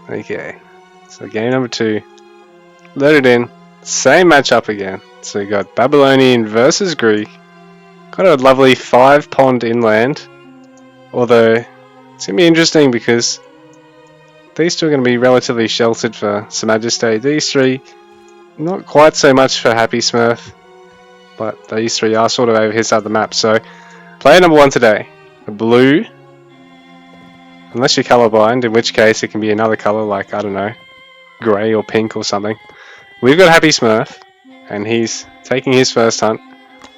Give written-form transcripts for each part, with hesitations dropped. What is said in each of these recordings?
Okay, so game number 2. Loaded in. Same matchup again. So we got Babylonian versus Greek. Got a lovely 5-pond inland. Although, it's going to be interesting because these two are going to be relatively sheltered for Samajestay. These three, not quite so much for HappySmurf. But these three are sort of over his side of the map. So, player number 1 today. The blue. Unless you're colorblind, in which case it can be another color like, I don't know, grey or pink or something. We've got HappySmurf, and he's taking his first hunt.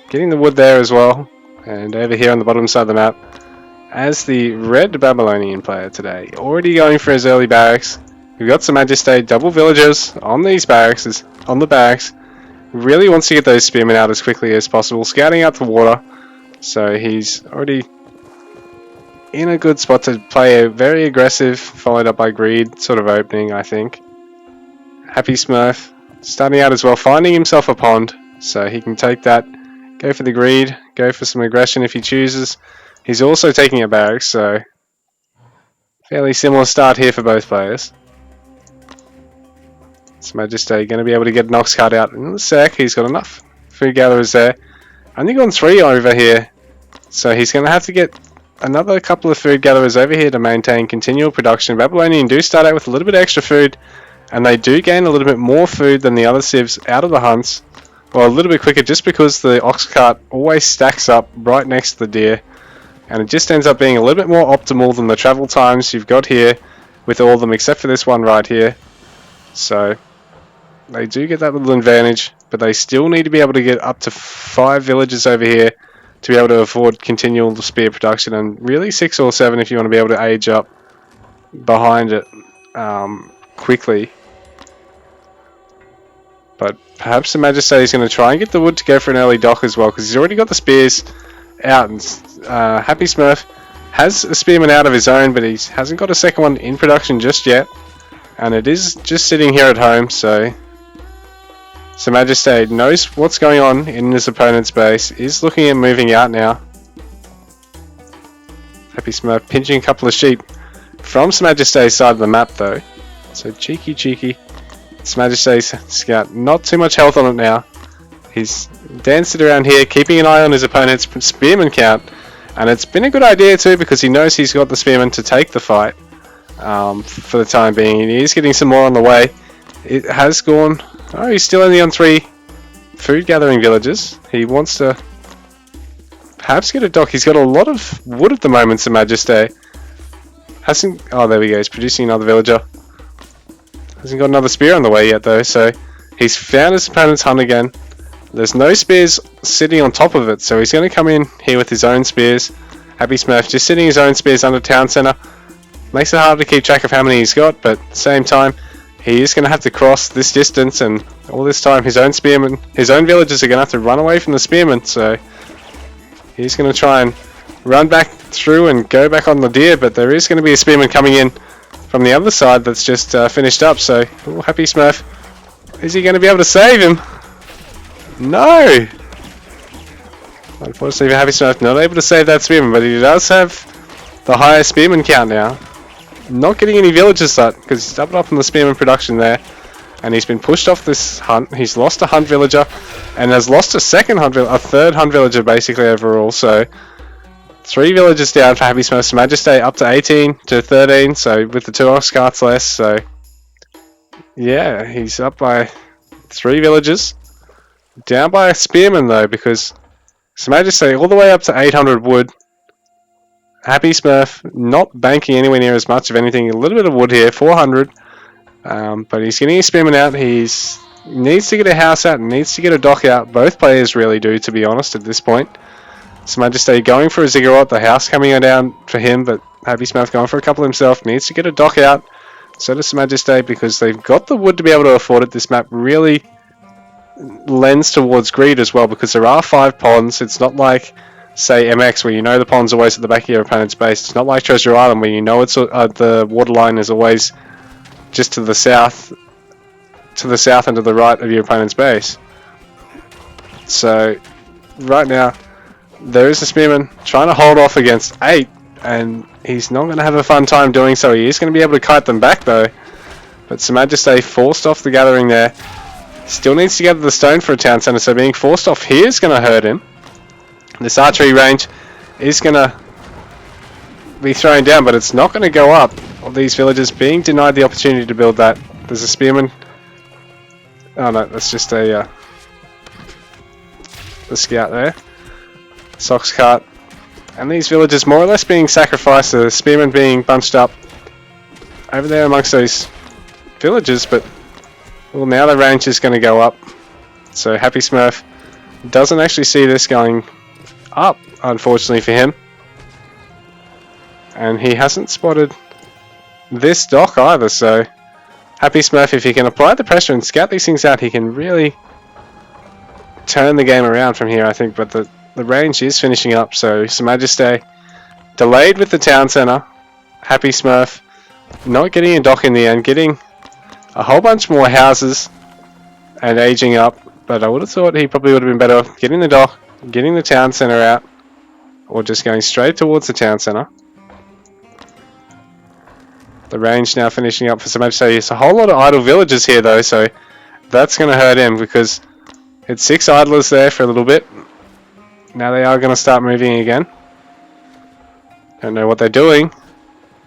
Getting the wood there as well, and over here on the bottom side of the map, as the red Babylonian player today. Already going for his early barracks. We've got Samajestay double villagers on these barracks, on the barracks. Really wants to get those spearmen out as quickly as possible. Scouting out the water, so he's already in a good spot to play a very aggressive, followed up by greed sort of opening, I think. HappySmurf starting out as well, finding himself a pond, so he can take that, go for the greed, go for some aggression if he chooses. He's also taking a barracks, so fairly similar start here for both players. Samajestay going to be able to get an ox cart out in a sec. He's got enough food gatherers there. Only gone 3 over here, so he's going to have to get another couple of food gatherers over here to maintain continual production. Babylonian do start out with a little bit extra food, and they do gain a little bit more food than the other civs out of the hunts, or a little bit quicker just because the ox cart always stacks up right next to the deer, and it just ends up being a little bit more optimal than the travel times you've got here with all of them except for this one right here. So they do get that little advantage, but they still need to be able to get up to 5 villages over here to be able to afford continual spear production, and really 6 or 7 if you want to be able to age up behind it quickly. But perhaps the Samajestay is going to try and get the wood to go for an early dock as well, because he's already got the spears out, and HappySmurf has a spearman out of his own, but he hasn't got a second one in production just yet, and it is just sitting here at home, so Samajestay knows what's going on in his opponent's base, is looking at moving out now. HappySmurf pinching a couple of sheep from Samajestay's side of the map though. So cheeky. Samajestay's scout, not too much health on it now. He's dancing around here, keeping an eye on his opponent's spearman count. And it's been a good idea too, because he knows he's got the spearman to take the fight for the time being. And he is getting some more on the way. It has gone... Oh, he's still only on 3 food gathering villages. He wants to perhaps get a dock. He's got a lot of wood at the moment, Samajestay. Hasn't... Oh, there we go. He's producing another villager. Hasn't got another spear on the way yet, though. So he's found his opponent's hunt again. There's no spears sitting on top of it, so he's going to come in here with his own spears. HappySmurf just sitting his own spears under town centre. Makes it hard to keep track of how many he's got, but at the same time, he is going to have to cross this distance, and all this time his own spearmen, his own villagers are going to have to run away from the spearmen, so he's going to try and run back through and go back on the deer, but there is going to be a spearman coming in from the other side that's just finished up, so HappySmurf, is he going to be able to save him? No! Unfortunately for HappySmurf, not able to save that spearman, but he does have the highest spearman count now. Not getting any villagers that, because he's doubled up on the spearman production there, and he's been pushed off this hunt. He's lost a hunt villager, and has lost a third hunt villager basically overall. So 3 villagers down for HappySmurf. Samajestay up to 18 to 13, so with the 2 ox carts less. So yeah, he's up by 3 villagers, down by a spearman though, because Samajestay all the way up to 800 wood. HappySmurf not banking anywhere near as much, if anything. A little bit of wood here, 400. But he's getting his spearman out. He needs to get a house out and needs to get a dock out. Both players really do, to be honest, at this point. Samajestay going for a ziggurat. The house coming down for him, but HappySmurf going for a couple himself. Needs to get a dock out. So does Samajestay, because they've got the wood to be able to afford it. This map really lends towards greed as well, because there are 5 ponds. It's not like, say, MX, where you know the pond's always at the back of your opponent's base. It's not like Treasure Island, where you know it's the waterline is always just to the south and to the right of your opponent's base. So right now there is a spearman trying to hold off against 8, and he's not going to have a fun time doing so. He is going to be able to kite them back though. But Samajestay forced off the gathering there. Still needs to gather the stone for a town centre, so being forced off here is going to hurt him. This archery range is going to be thrown down, but it's not going to go up. All these villagers being denied the opportunity to build that. There's a spearman. Oh no, that's just a the scout there. Sox cart. And these villagers more or less being sacrificed, the spearmen being bunched up over there amongst those villagers, but well, now the range is going to go up. So HappySmurf doesn't actually see this going up, unfortunately for him. And he hasn't spotted this dock either, so HappySmurf, if he can apply the pressure and scout these things out, he can really turn the game around from here, I think. But the range is finishing up, so Samajestay delayed with the town centre. HappySmurf not getting a dock in the end, getting a whole bunch more houses and aging up. But I would have thought he probably would have been better off getting the dock, getting the town centre out, or just going straight towards the town centre. The range now finishing up for Samajestay. There's a whole lot of idle villagers here though, so that's going to hurt him because it's 6 idlers there for a little bit. Now they are going to start moving again. Don't know what they're doing.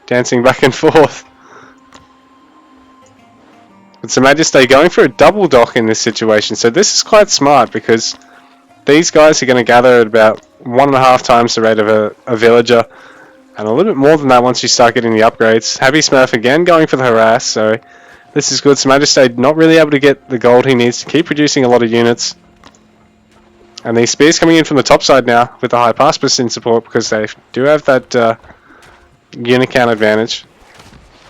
Dancing back and forth. But Samajestay going for a double dock in this situation. So this is quite smart because these guys are going to gather at about 1.5 times the rate of a villager. And a little bit more than that once you start getting the upgrades. HappySmurf again going for the harass. So this is good. Samajestay not really able to get the gold he needs to keep producing a lot of units. And these spears coming in from the top side now with the HappySmurf in support because they do have that unit count advantage.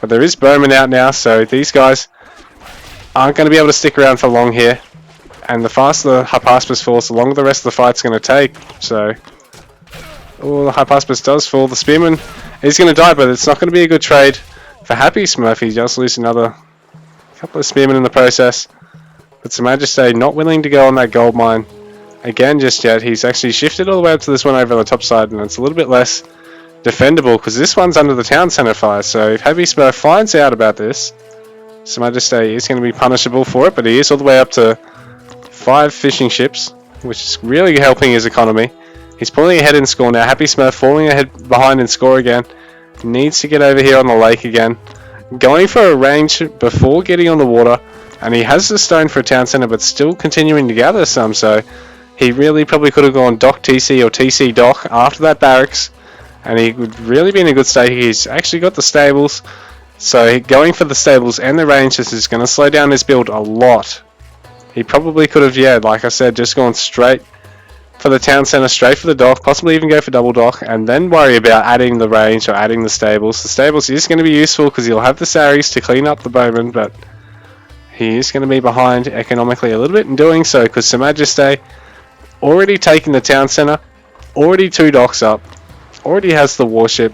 But there is bowmen out now, so these guys aren't going to be able to stick around for long here. And the faster the HappySmurf falls, the longer the rest of the fight's going to take. So, oh, the HappySmurf does fall. The spearman is going to die, but it's not going to be a good trade for HappySmurf. He does lose another couple of spearmen in the process. But Samajestay not willing to go on that gold mine again just yet. He's actually shifted all the way up to this one over on the top side, and it's a little bit less defendable because this one's under the town centre fire. So if HappySmurf finds out about this, Samajestay is going to be punishable for it, but he is all the way up to 5 fishing ships, which is really helping his economy. He's pulling ahead in score now. HappySmurf falling ahead behind in score again. Needs to get over here on the lake again. Going for a range before getting on the water, and he has the stone for a town centre, but still continuing to gather some, so he really probably could have gone dock TC or TC dock after that barracks, and he would really be in a good state. He's actually got the stables, so going for the stables and the range, this is going to slow down his build a lot. He probably could have, yeah, like I said, just gone straight for the town centre, straight for the dock, possibly even go for double dock, and then worry about adding the range or adding the stables. The stables is going to be useful because he'll have the saris to clean up the bowmen, but he is going to be behind economically a little bit in doing so because Samajestay already taking the town centre, already 2 docks up, already has the warship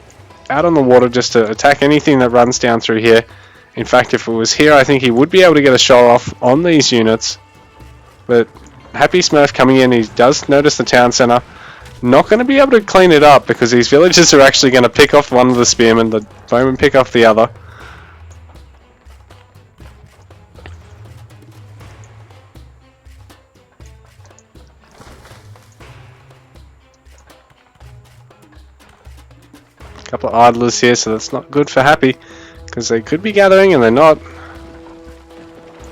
out on the water just to attack anything that runs down through here. In fact, if it was here, I think he would be able to get a shot off on these units. But HappySmurf coming in, he does notice the town centre. Not going to be able to clean it up because these villagers are actually going to pick off one of the spearmen, the bowmen pick off the other. Couple of idlers here, so that's not good for Happy because they could be gathering and they're not.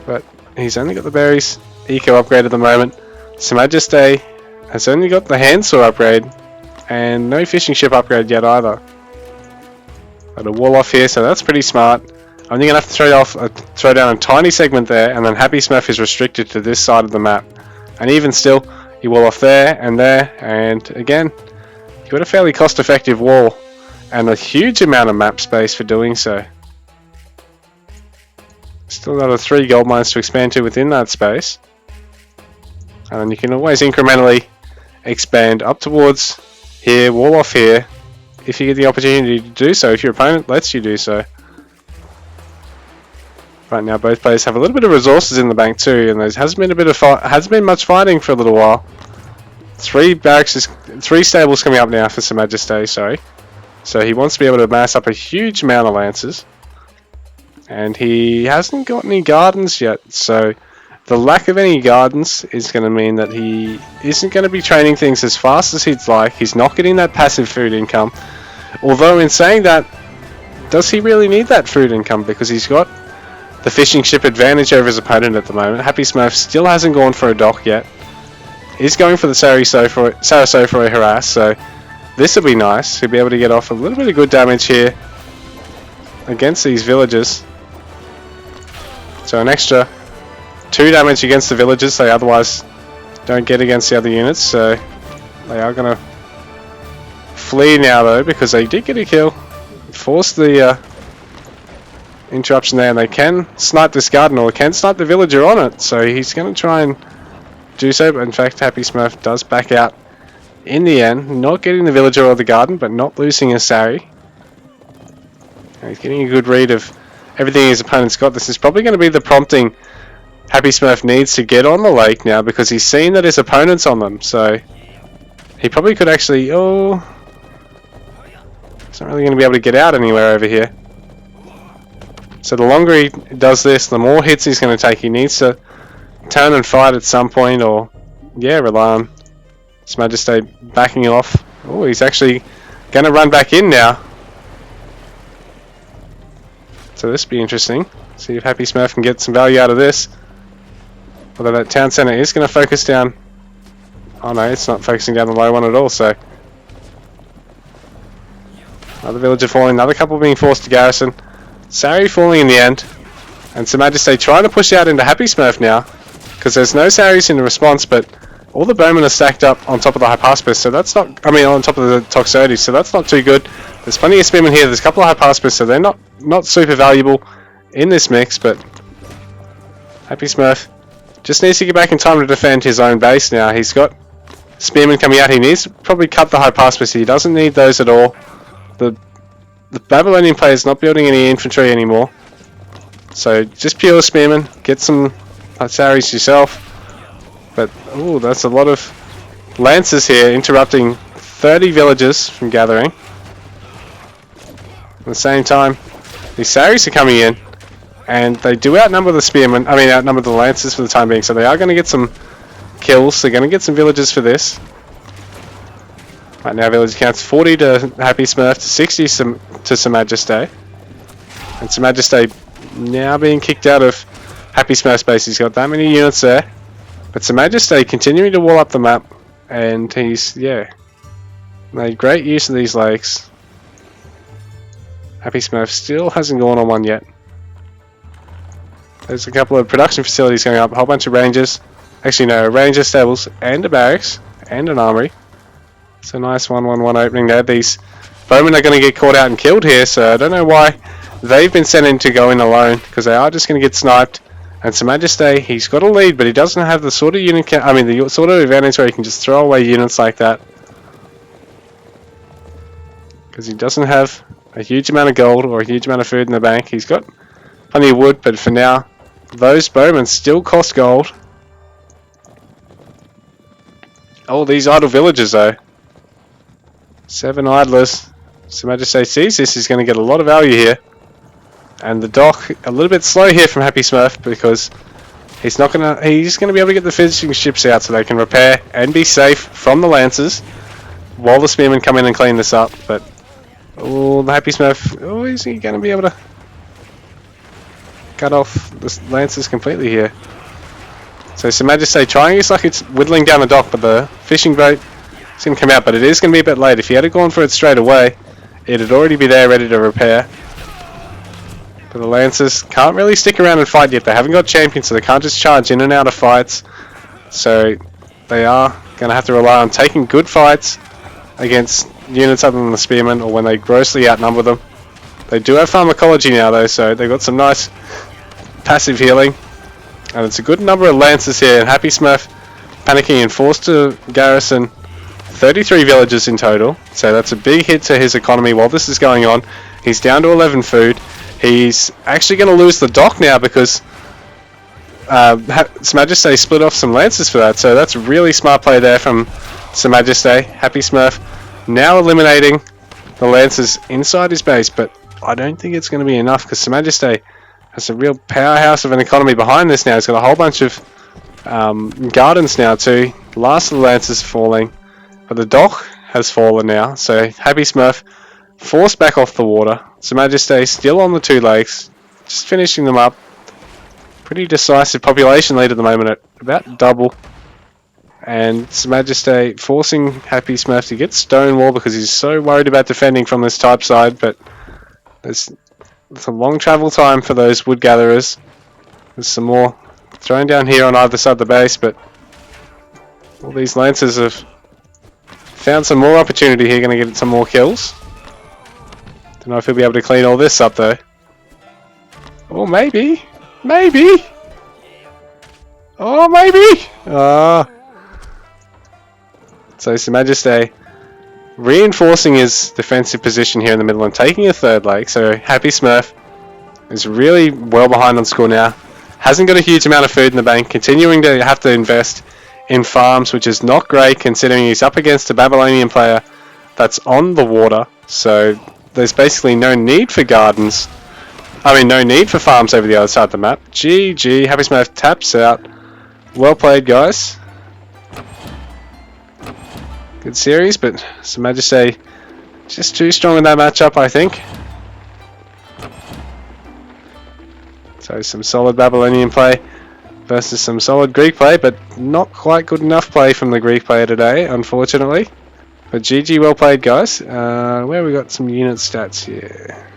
But he's only got the berries eco upgrade at the moment. Samajestay has only got the handsaw upgrade and no fishing ship upgrade yet either. Got a wall off here, so that's pretty smart. Only gonna have to throw down a tiny segment there, and then HappySmurf is restricted to this side of the map. And even still, you wall off there, and again, you got a fairly cost-effective wall. And a huge amount of map space for doing so. Still another 3 gold mines to expand to within that space. And you can always incrementally expand up towards here, wall off here, if you get the opportunity to do so, if your opponent lets you do so. Right now both players have a little bit of resources in the bank too, and there hasn't been much fighting for a little while. 3 stables coming up now for Samajestay, sorry. So he wants to be able to mass up a huge amount of lances. And he hasn't got any gardens yet, so the lack of any gardens is going to mean that he isn't going to be training things as fast as he'd like. He's not getting that passive food income. Although in saying that, does he really need that food income? Because he's got the fishing ship advantage over his opponent at the moment. HappySmurf still hasn't gone for a dock yet. He's going for the Sarasofroi harass, so this will be nice. He'll be able to get off a little bit of good damage here against these villagers. So an extra 2 damage against the villagers they otherwise don't get against the other units. So they are going to flee now though, because they did get a kill. Force the interruption there, and they can snipe this garden, or can snipe the villager on it. So he's going to try and do so, but in fact HappySmurf does back out in the end, not getting the villager or the garden, but not losing a Sari. And he's getting a good read of everything his opponent's got. This is probably going to be the prompting HappySmurf needs to get on the lake now, because he's seen that his opponent's on them. So he probably could actually... oh, he's not really going to be able to get out anywhere over here. So the longer he does this, the more hits he's going to take. He needs to turn and fight at some point, or yeah, rely on Samajestay backing off. Oh, he's actually going to run back in now. So this will be interesting. See if HappySmurf can get some value out of this. Although that town centre is going to focus down... oh no, it's not focusing down the low one at all, so... another villager falling, another couple being forced to garrison. Sari falling in the end. And Samajestay trying to push out into HappySmurf now, because there's no Saris in the response, but all the bowmen are stacked up on top of the Hypaspis, so that's not... I mean, on top of the Toxotes, so that's not too good. There's plenty of spearmen here, there's a couple of Hypaspis, so they're not super valuable in this mix, but HappySmurf just needs to get back in time to defend his own base now. He's got spearmen coming out, he needs to probably cut the Hypaspis, he doesn't need those at all. The Babylonian player is not building any infantry anymore, so just pure spearmen, get some Saris yourself. But oh, that's a lot of lancers here interrupting 30 villagers from gathering. At the same time, these Saris are coming in, and they do outnumber the spearmen. I mean, outnumber the lancers for the time being. So they are going to get some kills. They're going to get some villagers for this. Right now, village counts 40 to HappySmurf, to 60 to Samajestay, and Samajestay now being kicked out of HappySmurf's base. He's got that many units there. But Samajestay continuing to wall up the map, and he's, yeah, made great use of these lakes. HappySmurf still hasn't gone on one yet. There's a couple of production facilities going up, a whole bunch of rangers. Actually no, a ranger stables and a barracks and an armory. It's a nice 1-1-1 opening there. These bowmen are going to get caught out and killed here, so I don't know why they've been sent in to go in alone, because they are just going to get sniped. And Samajestay, he's got a lead, but he doesn't have the sort of unit the sort of advantage where he can just throw away units like that. Because he doesn't have a huge amount of gold or a huge amount of food in the bank. He's got plenty of wood, but for now, those bowmen still cost gold. Oh, these idle villagers though. 7 idlers. Samajestay sees this, he's going to get a lot of value here. And the dock a little bit slow here from HappySmurf, because he's just going to be able to get the fishing ships out so they can repair and be safe from the lancers while the spearmen come in and clean this up. But oh, the HappySmurf, oh, is he going to be able to cut off the lancers completely here? So Samajestay trying his luck, it's whittling down the dock, but the fishing boat is going to come out, but it is going to be a bit late. If he had gone for it straight away, it'd already be there ready to repair. But the Lancers can't really stick around and fight yet. They haven't got champions, so they can't just charge in and out of fights. So they are going to have to rely on taking good fights against units other than the Spearmen, or when they grossly outnumber them. They do have pharmacology now though, so they've got some nice passive healing. And it's a good number of Lancers here, and HappySmurf panicking and forced to garrison 33 villages in total. So that's a big hit to his economy while this is going on. He's down to 11 food. He's actually going to lose the dock now because Samajestay split off some Lancers for that. So that's a really smart play there from Samajestay. HappySmurf now eliminating the Lancers inside his base, but I don't think it's going to be enough because Samajestay has a real powerhouse of an economy behind this now. He's got a whole bunch of gardens now too. The last of the lances falling, but the dock has fallen now. So HappySmurf forced back off the water. Samajestay still on the 2 legs, just finishing them up. Pretty decisive population lead at the moment at about double. And Samajestay forcing HappySmurf to get Stonewall because he's so worried about defending from this type side, but there's a long travel time for those wood gatherers. There's some more thrown down here on either side of the base, but all these lancers have found some more opportunity here, going to get some more kills. Don't know if he'll be able to clean all this up though. Oh, maybe. Maybe. Oh, maybe. So Samajestay reinforcing his defensive position here in the middle and taking a 3rd leg. So HappySmurf is really well behind on score now. Hasn't got a huge amount of food in the bank. Continuing to have to invest in farms, which is not great considering he's up against a Babylonian player that's on the water. So there's basically no need for gardens. I mean, no need for farms over the other side of the map. GG. HappySmurf taps out. Well played, guys. Good series, but Samajestay just too strong in that matchup, I think. So some solid Babylonian play versus some solid Greek play, but not quite good enough play from the Greek player today, unfortunately. But GG, well played, guys. Where we got some unit stats here.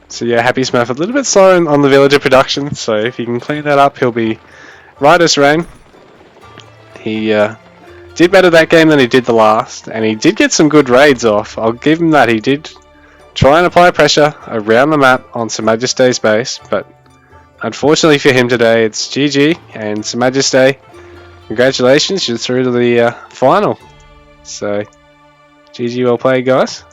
So yeah, HappySmurf a little bit slow on the villager production, so if he can clean that up, he'll be right as rain. He did better that game than he did the last, and he did get some good raids off. I'll give him that. He did try and apply pressure around the map on Samajestay's base, but unfortunately for him today, it's GG, and Samajestay, congratulations, you're through to the final. So, GG, well played, guys.